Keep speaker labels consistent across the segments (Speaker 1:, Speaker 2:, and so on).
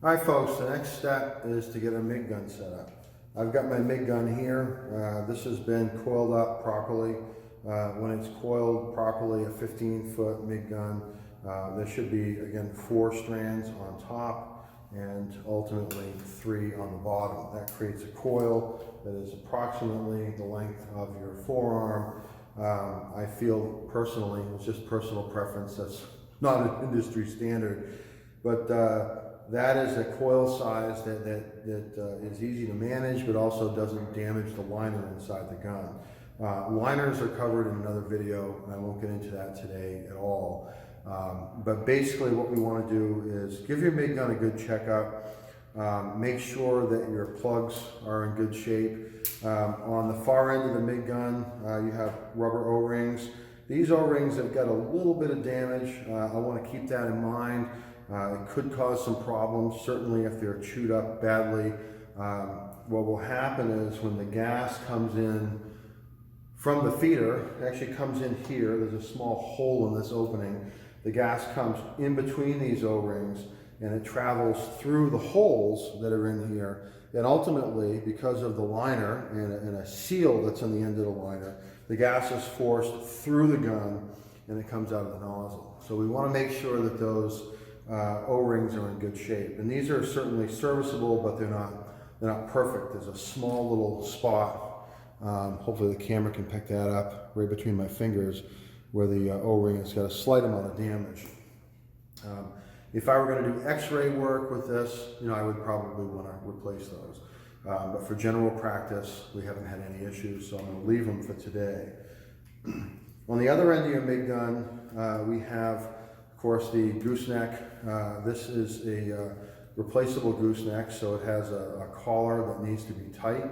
Speaker 1: All right, folks, the next step is to get a MIG gun set up. I've got my MIG gun here. This has been coiled up properly. When it's coiled properly, a 15-foot MIG gun, there should be, again, 4 strands on top and ultimately 3 on the bottom. That creates a coil that is approximately the length of your forearm. I feel personally, it's just personal preference, that's not an industry standard, but that is a coil size that is easy to manage, but also doesn't damage the liner inside the gun. Liners are covered in another video, and I won't get into that today at all. But basically what we want to do is give your MIG gun a good checkup. Make sure that your plugs are in good shape. On the far end of the MIG gun, you have rubber O-rings. These O-rings have got a little bit of damage. I want to keep that in mind. It could cause some problems, certainly if they're chewed up badly. What will happen is when the gas comes in from the feeder, it actually comes in here, there's a small hole in this opening. The gas comes in between these O-rings and it travels through the holes that are in here. And ultimately, because of the liner and a seal that's on the end of the liner, the gas is forced through the gun and it comes out of the nozzle. So we want to make sure that those O-rings are in good shape. And these are certainly serviceable, but they're not perfect. There's a small little spot, hopefully the camera can pick that up, right between my fingers, where the O-ring has got a slight amount of damage. If I were going to do x-ray work with this, I would probably want to replace those. But for general practice, we haven't had any issues, so I'm going to leave them for today. On the other end of your MIG gun, we have, of course, the gooseneck. This is a replaceable gooseneck, so it has a collar that needs to be tight.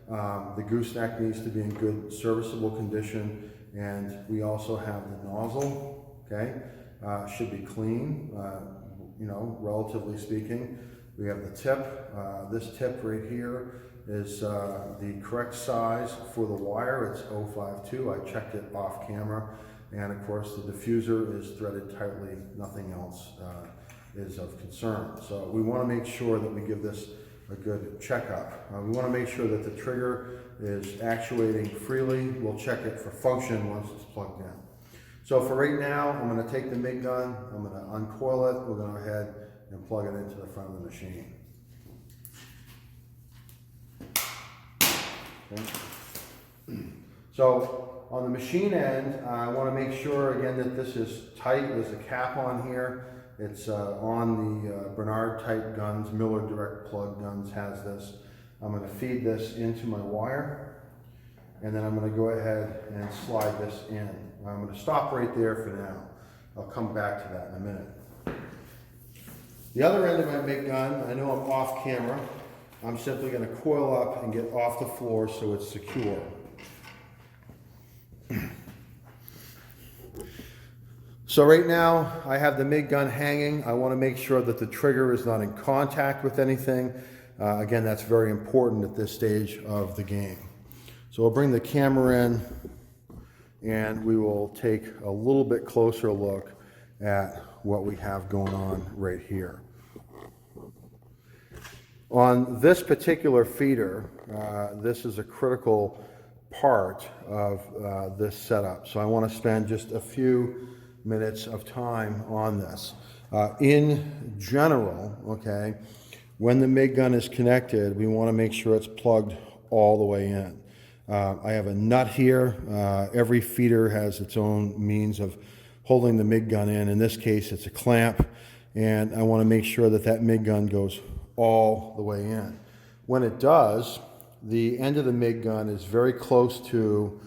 Speaker 1: The gooseneck needs to be in good serviceable condition, and we also have the nozzle, okay? Should be clean, relatively speaking. We have the tip. This tip right here is the correct size for the wire. It's 052. I checked it off camera. And of course the diffuser is threaded tightly. Nothing else is of concern. So we want to make sure that we give this a good checkup. We want to make sure that the trigger is actuating freely. We'll check it for function once it's plugged in. So for right now, I'm going to take the MIG gun, I'm going to uncoil it, we're going to go ahead and plug it into the front of the machine. Okay. So on the machine end, I want to make sure again that this is tight. There's a cap on here. It's on the Bernard type guns, Miller direct plug guns has this. I'm going to feed this into my wire, and then I'm going to go ahead and slide this in. I'm going to stop right there for now. I'll come back to that in a minute. The other end of my MIG gun, I know I'm off camera. I'm simply going to coil up and get off the floor so it's secure. So right now I have the MIG gun hanging. I want to make sure that the trigger is not in contact with anything. Again, that's very important at this stage of the game. So we'll bring the camera in and we will take a little bit closer look at what we have going on right here. On this particular feeder, this is a critical part of this setup. So I want to spend just a few minutes of time on this. In general, okay, when the MIG gun is connected, we want to make sure it's plugged all the way in. I have a nut here. Every feeder has its own means of holding the MIG gun in. In this case, it's a clamp, and I want to make sure that that MIG gun goes all the way in. When it does, the end of the MIG gun is very close to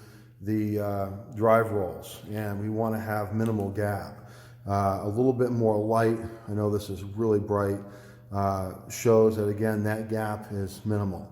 Speaker 1: the drive rolls, and we want to have minimal gap. A little bit more light, I know this is really bright, shows that again that gap is minimal.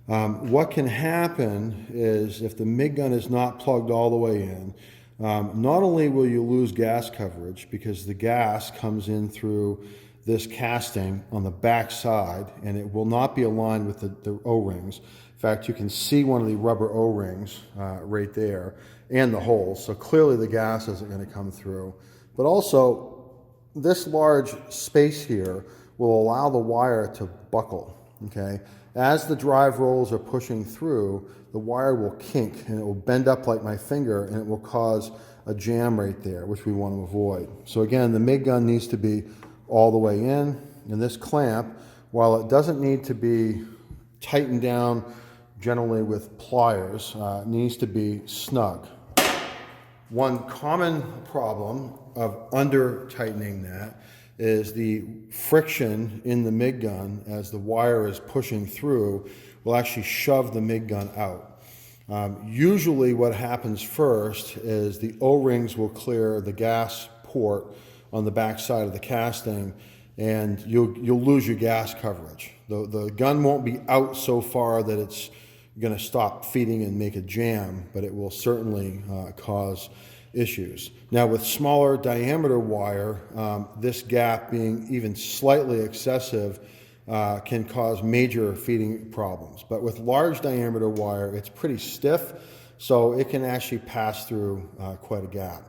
Speaker 1: What can happen is if the MIG gun is not plugged all the way in, not only will you lose gas coverage because the gas comes in through this casting on the back side and it will not be aligned with the O-rings. In fact, you can see one of the rubber O-rings right there and the holes. So clearly the gas isn't going to come through. But also this large space here will allow the wire to buckle, okay? As the drive rolls are pushing through, the wire will kink and it will bend up like my finger and it will cause a jam right there, which we want to avoid. So again, the MIG gun needs to be all the way in, and this clamp, while it doesn't need to be tightened down generally with pliers, needs to be snug. One common problem of under tightening that is the friction in the MIG gun as the wire is pushing through will actually shove the MIG gun out. Usually what happens first is the O-rings will clear the gas port on the back side of the casting, and you'll lose your gas coverage. The gun won't be out so far that it's going to stop feeding and make a jam, but it will certainly cause issues. Now with smaller diameter wire, this gap being even slightly excessive can cause major feeding problems. But with large diameter wire, it's pretty stiff, so it can actually pass through quite a gap.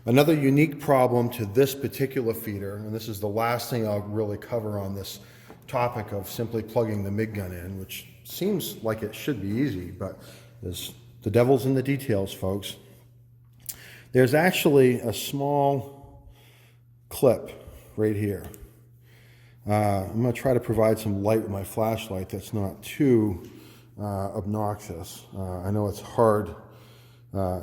Speaker 1: Another unique problem to this particular feeder, and this is the last thing I'll really cover on this topic of simply plugging the MIG gun in, which seems like it should be easy, but the devil's in the details, folks. There's actually a small clip right here. I'm going to try to provide some light with my flashlight that's not too obnoxious. I know it's hard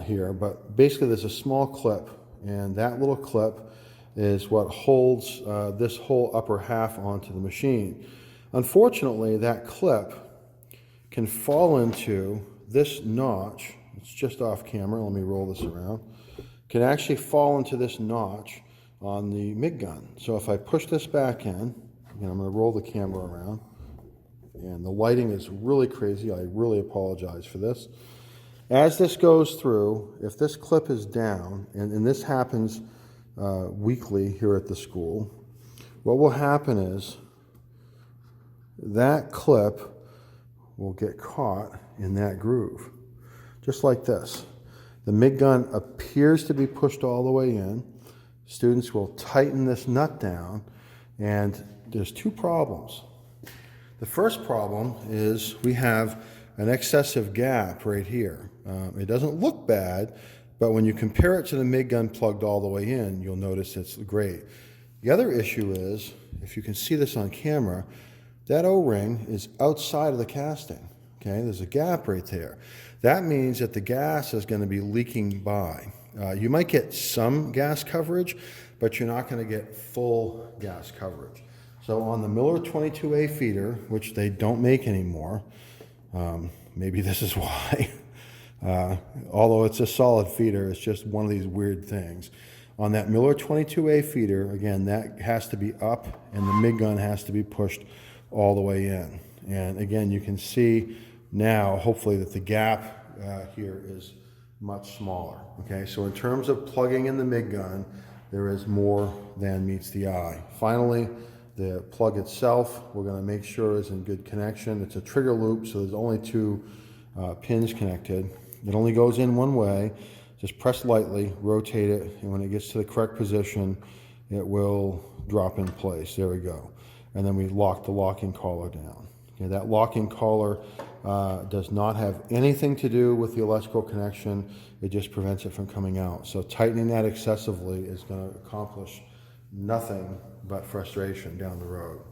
Speaker 1: here, but basically there's a small clip, and that little clip is what holds this whole upper half onto the machine. Unfortunately, that clip can fall into this notch. It's just off camera. Let me roll this around. Can actually fall into this notch on the MIG gun. So if I push this back in, again, I'm going to roll the camera around, and the lighting is really crazy. I really apologize for this. As this goes through, if this clip is down, and this happens weekly here at the school, what will happen is that clip will get caught in that groove, just like this. The MIG gun appears to be pushed all the way in. Students will tighten this nut down, and there's two problems. The first problem is we have an excessive gap right here. It doesn't look bad, but when you compare it to the MIG gun plugged all the way in, you'll notice it's great. The other issue is, if you can see this on camera, that O-ring is outside of the casting. Okay, there's a gap right there. That means that the gas is going to be leaking by. You might get some gas coverage, but you're not going to get full gas coverage. So on the Miller 22A feeder, which they don't make anymore, maybe this is why, although it's a solid feeder, it's just one of these weird things. On that Miller 22A feeder, again, that has to be up, and the MIG gun has to be pushed all the way in. And again, you can see now, hopefully, that the gap here is much smaller. Okay, so in terms of plugging in the MIG gun, there is more than meets the eye. Finally, the plug itself, we're going to make sure is in good connection. It's a trigger loop, so there's only two pins connected. It only goes in one way. Just press lightly, rotate it, and when it gets to the correct position, it will drop in place. There we go. And then we lock the locking collar down. Okay, that locking collar does not have anything to do with the electrical connection. It just prevents it from coming out. So tightening that excessively is going to accomplish nothing but frustration down the road.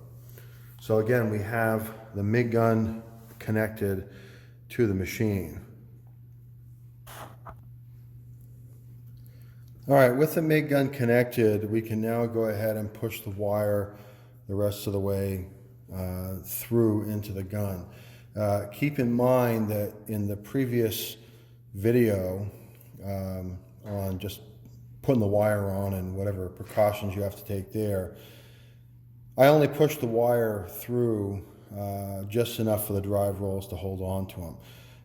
Speaker 1: So again, we have the MIG gun connected to the machine. All right, with the MIG gun connected, we can now go ahead and push the wire the rest of the way through into the gun. Keep in mind that in the previous video on just putting the wire on and whatever precautions you have to take there, I only pushed the wire through just enough for the drive rolls to hold on to them.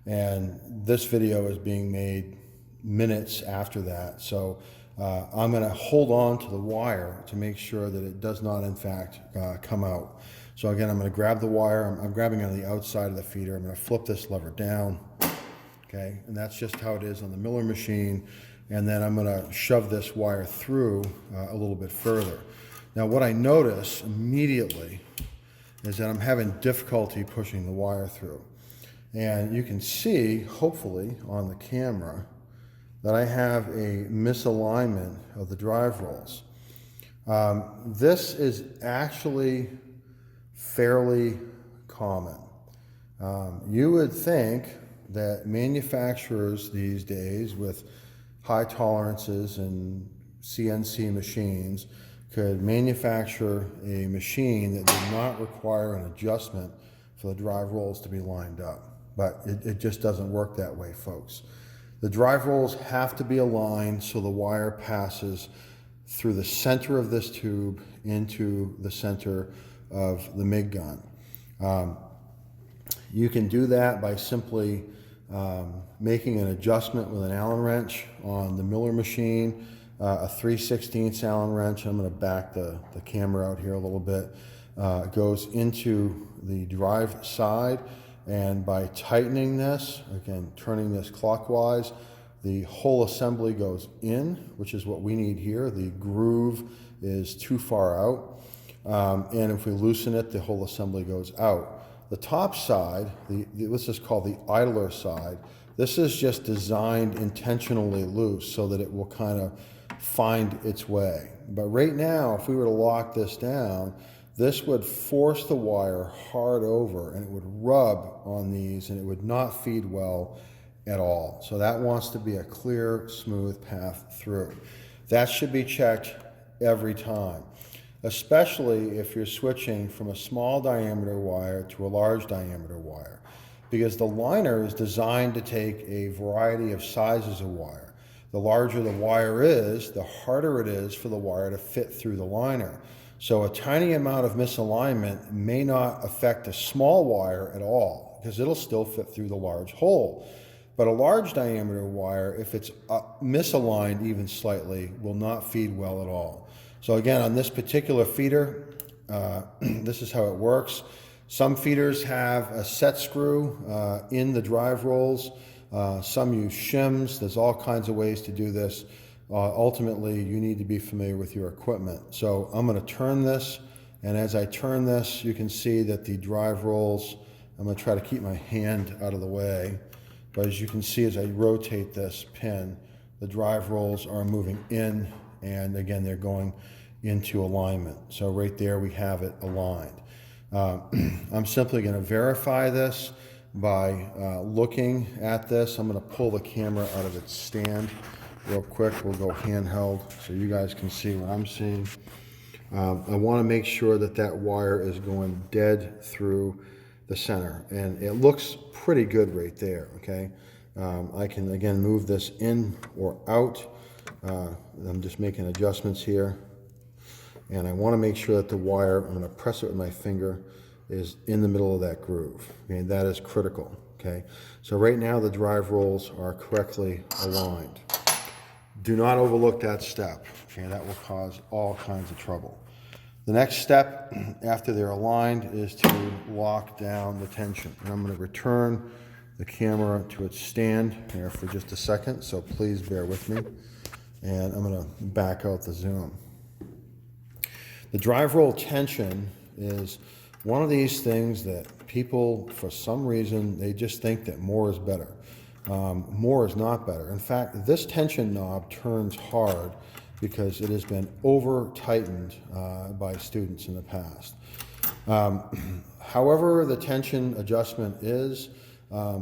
Speaker 1: And this video is being made minutes after that. So I'm going to hold on to the wire to make sure that it does not in fact come out. So again, I'm going to grab the wire. I'm grabbing on the outside of the feeder. I'm going to flip this lever down. Okay, and that's just how it is on the Miller machine. And then I'm going to shove this wire through a little bit further. Now what I notice immediately is that I'm having difficulty pushing the wire through. And you can see, hopefully, on the camera, that I have a misalignment of the drive rolls. This is actually fairly common. You would think that manufacturers these days with high tolerances and CNC machines could manufacture a machine that did not require an adjustment for the drive rolls to be lined up. But it just doesn't work that way, folks. The drive rolls have to be aligned so the wire passes through the center of this tube into the center of the MIG gun. You can do that by simply making an adjustment with an Allen wrench on the Miller machine, a 3/16 Allen wrench. I'm going to back the camera out here a little bit. Goes into the drive side, and by tightening this, again, turning this clockwise, the whole assembly goes in, which is what we need here. The groove is too far out, and if we loosen it, the whole assembly goes out. The top side, this is called the idler side. This is just designed intentionally loose so that it will kind of find its way. But right now, if we were to lock this down, this would force the wire hard over and it would rub on these and it would not feed well at all. So that wants to be a clear, smooth path through. That should be checked every time, especially if you're switching from a small diameter wire to a large diameter wire, because the liner is designed to take a variety of sizes of wire. The larger the wire is, the harder it is for the wire to fit through the liner. So a tiny amount of misalignment may not affect a small wire at all, because it'll still fit through the large hole. But a large diameter wire, if it's misaligned even slightly, will not feed well at all. So again, on this particular feeder, this is how it works. Some feeders have a set screw in the drive rolls. Some use shims. There's all kinds of ways to do this. Ultimately, you need to be familiar with your equipment. So I'm going to turn this, and as I turn this, you can see that the drive rolls, I'm going to try to keep my hand out of the way, but as you can see as I rotate this pin, the drive rolls are moving in, and again, they're going into alignment. So right there we have it aligned. I'm simply going to verify this by looking at this. I'm going to pull the camera out of its stand real quick. We'll go handheld so you guys can see what I'm seeing. I want to make sure that that wire is going dead through the center, and it looks pretty good right there, okay? I can again move this in or out. I'm just making adjustments here, and I want to make sure that the wire, I'm going to press it with my finger, is in the middle of that groove. Okay, that is critical. Okay, so right now the drive rolls are correctly aligned. Do not overlook that step. Okay, that will cause all kinds of trouble. The next step after they're aligned is to lock down the tension. And I'm going to return the camera to its stand here for just a second, so please bear with me. And I'm going to back out the zoom. The drive roll tension is one of these things that people, for some reason, they just think that more is better. More is not better. In fact, this tension knob turns hard because it has been over tightened by students in the past. However, the tension adjustment is,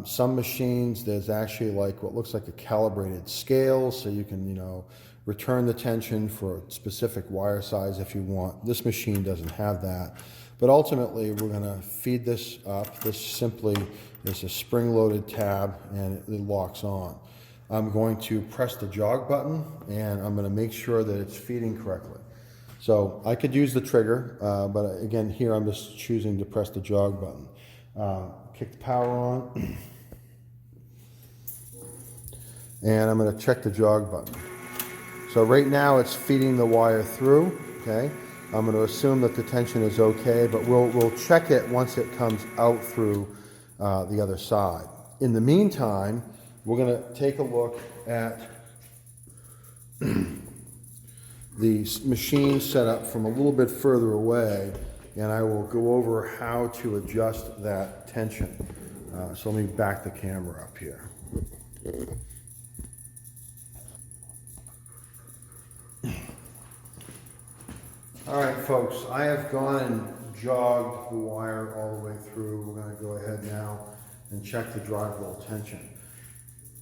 Speaker 1: some machines, there's actually like what looks like a calibrated scale, so you can, return the tension for a specific wire size if you want. This machine doesn't have that. But ultimately, we're going to feed this up. This simply is a spring-loaded tab, and it locks on. I'm going to press the jog button, and I'm going to make sure that it's feeding correctly. So I could use the trigger, but again, here I'm just choosing to press the jog button. Kick the power on, and I'm going to check the jog button. So right now it's feeding the wire through, okay? I'm going to assume that the tension is okay, but we'll check it once it comes out through the other side. In the meantime, we're going to take a look at the machine setup from a little bit further away, and I will go over how to adjust that tension. So let me back the camera up here. All right, folks, I have gone and jogged the wire all the way through. We're going to go ahead now and check the drive roll tension.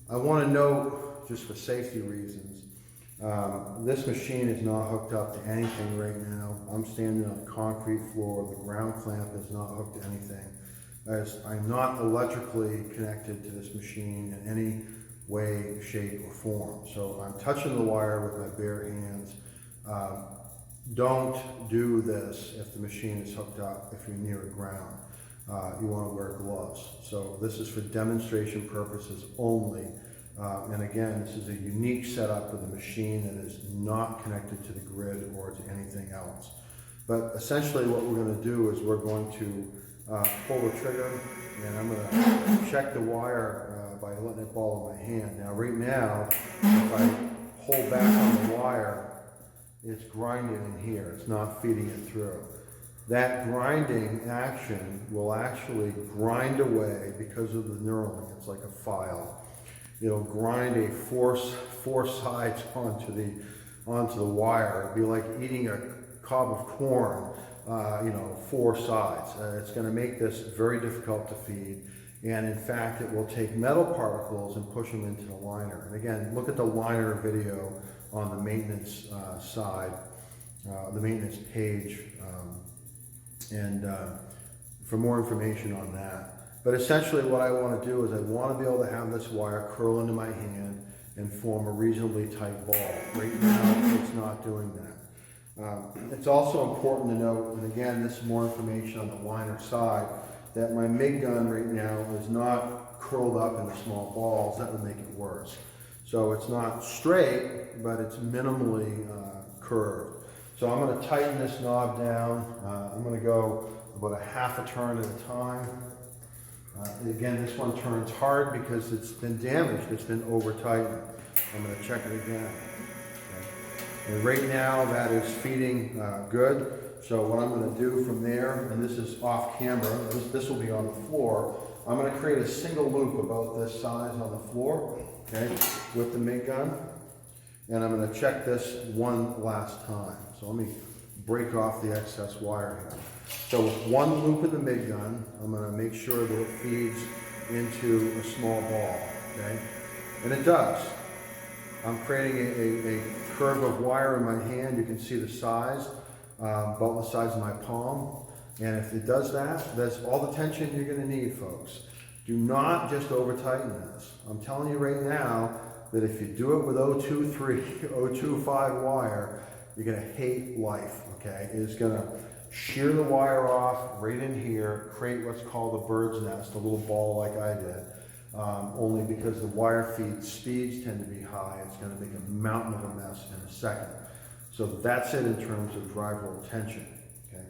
Speaker 1: I want to note, just for safety reasons, this machine is not hooked up to anything right now. I'm standing on a concrete floor. The ground clamp is not hooked to anything. As I'm not electrically connected to this machine in any way, shape, or form. So I'm touching the wire with my bare hands. Don't do this if the machine is hooked up, if you're near a ground. You want to wear gloves. So this is for demonstration purposes only. And again, this is a unique setup with a machine that is not connected to the grid or to anything else. But essentially what we're going to do is we're going to pull the trigger, and I'm going to check the wire by letting it ball in my hand. Now right now, if I hold back on the wire, it's grinding in here. It's not feeding it through. That grinding action will actually grind away because of the knurling. It's like a file. It'll grind a four sides onto the wire. It'll be like eating a cob of corn, four sides. It's going to make this very difficult to feed. And in fact, it will take metal particles and push them into the liner. And again, look at the liner video on the maintenance side, the maintenance page, for more information on that. But essentially what I want to do is I want to be able to have this wire curl into my hand and form a reasonably tight ball. Right now, it's not doing that. It's also important to note, and again, this is more information on the liner side, that my MIG gun right now is not curled up into small balls. That would make it worse. So it's not straight, but it's minimally curved. So I'm going to tighten this knob down. I'm going to go about a half a turn at a time. Again, this one turns hard because it's been damaged. It's been over tightened. I'm going to check it again. Okay. And right now that is feeding good. So what I'm going to do from there, and this is off camera, this will be on the floor. I'm going to create a single loop about this size on the floor, okay, with the MIG gun. And I'm going to check this one last time. So let me break off the excess wire here. So with one loop of the MIG gun, I'm going to make sure that it feeds into a small ball, okay? And it does. I'm creating a curve of wire in my hand. You can see the size, about the size of my palm. And if it does that, that's all the tension you're going to need, folks. Do not just over tighten this. I'm telling you right now that if you do it with 023, 025 wire, you're going to hate life, okay? It's going to shear the wire off right in here, create what's called a bird's nest, a little ball like I did, only because the wire feed speeds tend to be high. It's going to make a mountain of a mess in a second. So that's it in terms of drive roll tension, okay?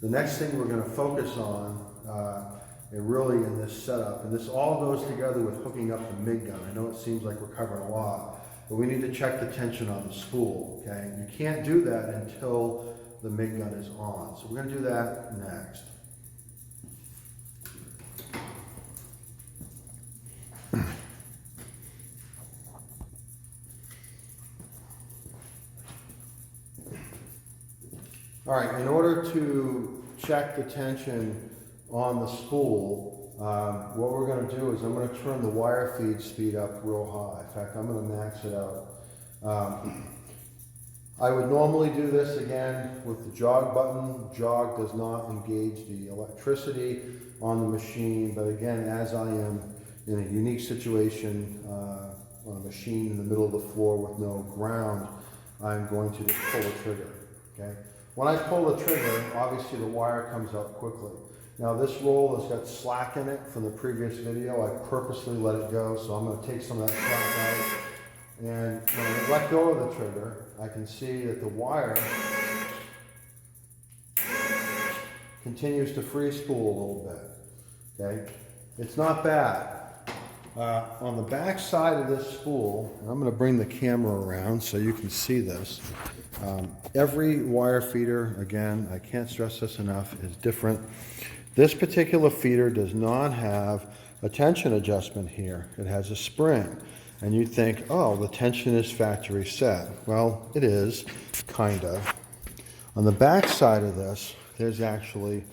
Speaker 1: The next thing we're going to focus on, really in this setup, and this all goes together with hooking up the MIG gun. I know it seems like we're covering a lot, but we need to check the tension on the spool, okay? You can't do that until the MIG gun is on. So we're going to do that next. All right, in order to check the tension on the spool, what we're going to do is I'm going to turn the wire feed speed up real high. In fact, I'm going to max it out. I would normally do this again with the jog button. Jog does not engage the electricity on the machine, but again, as I am in a unique situation on a machine in the middle of the floor with no ground, I'm going to just pull the trigger, okay? When I pull the trigger, obviously the wire comes out quickly. Now this roll has got slack in it from the previous video. I purposely let it go, so I'm going to take some of that slack out. And when I let go of the trigger, I can see that the wire continues to free spool a little bit, okay? It's not bad. On the back side of this spool, I'm going to bring the camera around so you can see this. Every wire feeder, again, I can't stress this enough, is different. This particular feeder does not have a tension adjustment here. It has a spring. And you think, oh, the tension is factory set. Well, it is, kind of. On the back side of this, there's actually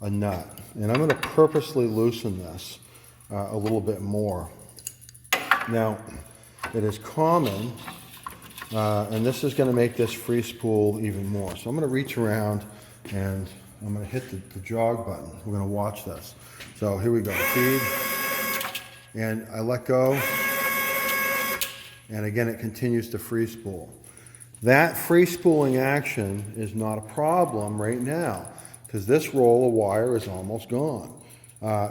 Speaker 1: a nut. And I'm going to purposely loosen this a little bit more. Now, it is common, and this is going to make this free spool even more. So I'm going to reach around and I'm going to hit the jog button. We're going to watch this. So here we go, feed, and I let go, and again it continues to free spool. That free spooling action is not a problem right now because this roll of wire is almost gone.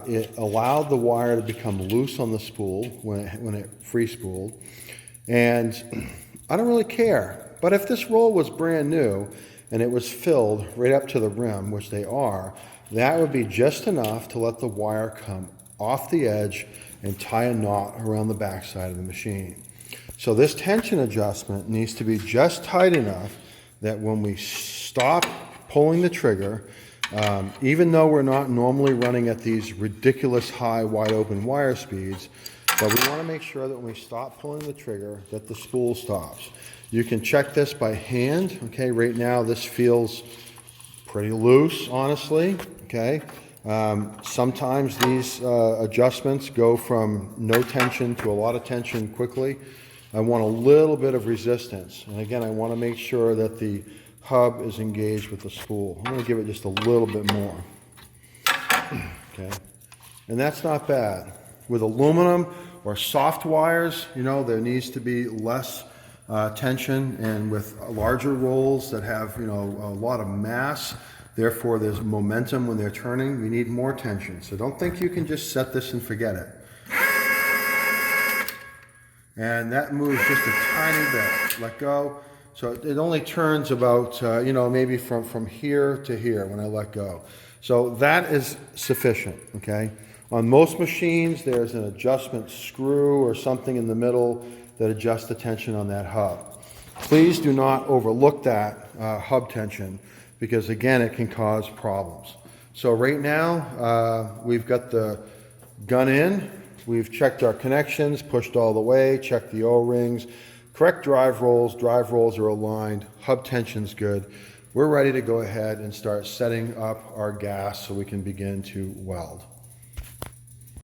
Speaker 1: It allowed the wire to become loose on the spool when it free spooled, and I don't really care. But if this roll was brand new and it was filled right up to the rim, which they are, that would be just enough to let the wire come off the edge and tie a knot around the back side of the machine. So this tension adjustment needs to be just tight enough that when we stop pulling the trigger, even though we're not normally running at these ridiculous high wide open wire speeds, but we want to make sure that when we stop pulling the trigger that the spool stops. You can check this by hand. Okay, right now this feels pretty loose, honestly. Okay, sometimes these adjustments go from no tension to a lot of tension quickly. I want a little bit of resistance, and again I want to make sure that the hub is engaged with the spool. I'm going to give it just a little bit more. Okay, and that's not bad. With aluminum or soft wires, you know, there needs to be less tension, and with larger rolls that have, you know, a lot of mass, therefore there's momentum when they're turning, we need more tension. So don't think you can just set this and forget it. And that moves just a tiny bit. Let go. So it only turns about, you know, maybe from here to here when I let go. So that is sufficient, okay? On most machines, there's an adjustment screw or something in the middle that adjusts the tension on that hub. Please do not overlook that hub tension because, again, it can cause problems. So right now, we've got the gun in. We've checked our connections, pushed all the way, checked the O-rings, correct drive rolls are aligned, hub tension's good. We're ready to go ahead and start setting up our gas so we can begin to weld.